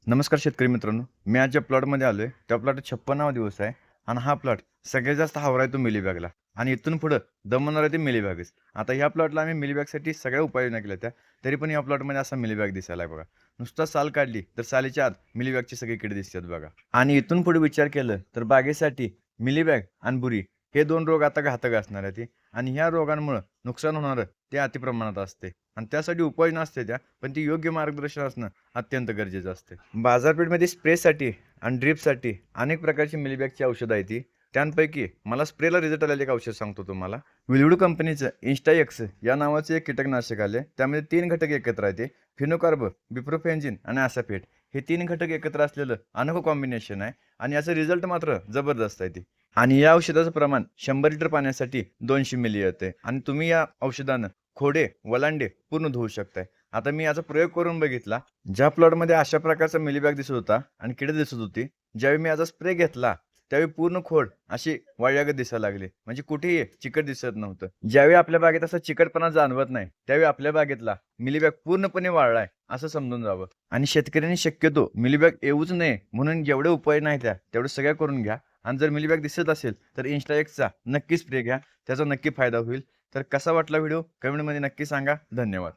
नमस्कार शेतकरी मित्रांनो, मी आज ज्या प्लॉटमध्ये आलोय त्या प्लॉट 56वा दिवस आहे आणि हा प्लॉट सगळ्यात जास्त हवरा तो मिलीबॅगला आणि इथून पुढं दमवणार आहे ते मिलीबॅगच. आता ह्या प्लॉटला आम्ही मिलीबॅगसाठी सगळ्या उपाययोजना केल्या त्या, तरी पण या प्लॉटमध्ये असा मिलीबॅग दिसायला आहे बघा. नुसता साल काढली तर सालीच्या आत मिलीबॅगची सगळी किडे दिसतात बघा. आणि इथून पुढे विचार केलं तर बागेसाठी मिलीबॅग आणि बुरी हे दोन रोग आता घातक असणार आहेत ते. आणि ह्या रोगांमुळे नुकसान होणारं ते अतिप्रमाणात असते आणि त्यासाठी उपाययोजना असते त्या, पण ती योग्य मार्गदर्शन असणं अत्यंत गरजेचं असते. बाजारपेठेमध्ये स्प्रेसाठी आणि ड्रिपसाठी अनेक प्रकारची मिलीबॅगची औषधं आहेत ती. त्यांपैकी मला स्प्रेला रिझल्ट आलेलं एक औषध सांगतो तुम्हाला. विलवूड कंपनीचं इन्स्टाएक्स या नावाचं एक कीटकनाशक आले. त्यामध्ये 3 घटक एकत्र आहेत ते फिनोकार्ब, बिप्रोफेन्झिन आणि ॲसाफेट. हे 3 घटक एकत्र असलेलं अनोखं कॉम्बिनेशन आहे आणि याचा रिझल्ट मात्र जबरदस्त आहे ते. आणि या औषधाचं प्रमाण 100 लिटर पाण्यासाठी 200 मिली येते आणि तुम्ही या औषधानं खोडे, वलांडे पूर्ण धुवू शकताय. आता मी याचा प्रयोग करून बघितला. ज्या प्लॉटमध्ये अशा प्रकारचा मिलीबॅग दिसत होता आणि किडे दिसत होती, ज्यावेळी मी याचा स्प्रे घेतला, त्यावेळी पूर्ण खोड अशी वाळल्यागत दिसायला लागली. म्हणजे कुठेही चिकट दिसत नव्हतं. ज्यावेळी आपल्या बागेत असा चिकटपणा जाणवत नाही, त्यावेळी आपल्या बागेतला मिलीबॅग पूर्णपणे वाळलाय असं समजून जावं. आणि शेतकऱ्यांनी शक्यतो मिलीबॅग येऊच नये म्हणून जेवढे उपाय नाही त्या तेवढे सगळ्या करून घ्या. आणि जर मिलीबॅग दिसत असेल तर इन्स्टाएक्सचा नक्की स्प्रे घ्या. त्याचा नक्की फायदा होईल. तर कसा वाटला व्हिडिओ कमेंटमध्ये नक्की सांगा. धन्यवाद.